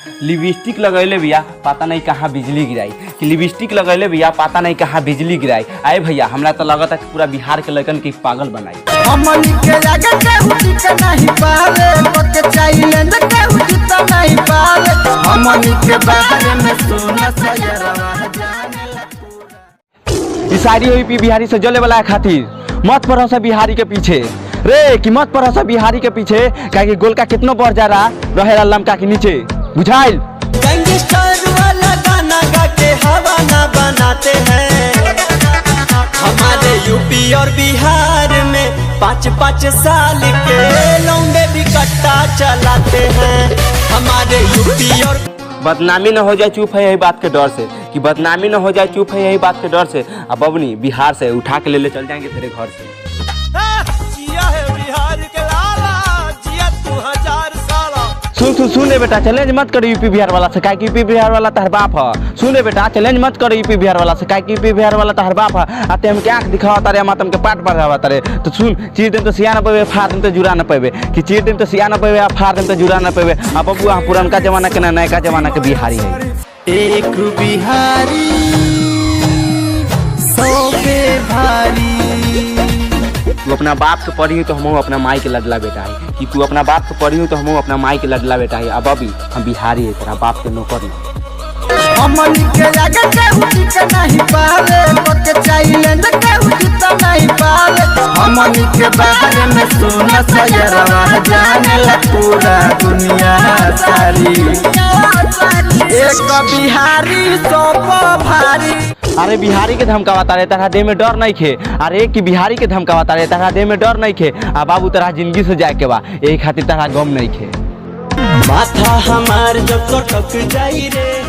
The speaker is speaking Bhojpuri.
लिपस्टिक लगैले भैया पता नहीं कहाँ बिजली गिराई कि लिपस्टिक लगैले भैया पता नहीं कहाँ बिजली गिराई। आए भैया हमरा तो लगता है कि पूरा बिहार के लड़कन के पागल बनाई। हमनी के आगे केहू टिक नहीं पाले, पके चाहिए न केहू टिक नहीं पाले। हमनी के बारे में सोना सयरवा जाने ला पूरा। ई शायरी हुई पी बिहारी से जले वाला खातिर मत पड़ो बिहारी के पीछे रे कि मत पड़ो बिहारी के पीछे काहे गोलका कितना बढ़ जा रहा रहेला लमका के नीचे बुझाइल। गैंगस्टर वाला गाना गा के हवा ना बनाते हैं। हमारे यूपी और बिहार में 5-5 साल के लौंडे भी कट्टा चलाते हैं। हमारे यूपी और बदनामी न हो जाए चुप है यही बात के डर से कि बदनामी न हो जाए चुप है यही बात के डर से। अब बबनी बिहार से उठा के ले चल जाएंगे तेरे घर से। जिया है बिहार के लाला, जिया तू 1000 साला। सुन रे बेटा चैलेंज मत करो यूपी बिहार वाला से काहे कि यूपी बिहार वाला तहर बाप है। सुन रे बेटा चैलेंज मत करो यूपी बिहार वाला से काहे कि यूपी बिहार वाला तहर बाप है। आते हम के आंख दिखावा तारे हम तुमके पाट बढ़ावा तारे। तो सुन चीर देम तो सिया न पेबे फाड़ देम तो जुरा न पेबे कि चीर देम तो सिया न पेबे फाड़ देम तो जुरा न पेबे। अब बबुआ पुरानका जमाना के ना नयका जमाना के बिहारी है। एक बिहारी 100 पे भारी। तू अपना बाप के पढ़ी तो हम अपना माई के लडला बेटा है कि तू अपना बाप के पढ़ी तो हम अपना माई के लडला बेटा है। अब अभी हम बिहारी है तेरा बाप के नौकर नहीं। हमनी के आगे केहू टिक नहीं पाले, पके चाहिए न केहू टिक नहीं पाले। हमनी के बारे में सोना सयरवा जाने ला पूरा दुनिया सारी। एक बिहारी 100 पे भारी। अरे बिहारी के धमकावा तारे तरह देह में डर नहीं खे। अरे कि बिहारी के धमकावा तारे तरह देह में डर नहीं खे। आ बाबू तरह जिंदगी से जाए के बा यही खातिर तरह गम नहीं खे। माथा हमार जब तो टक जाई रे।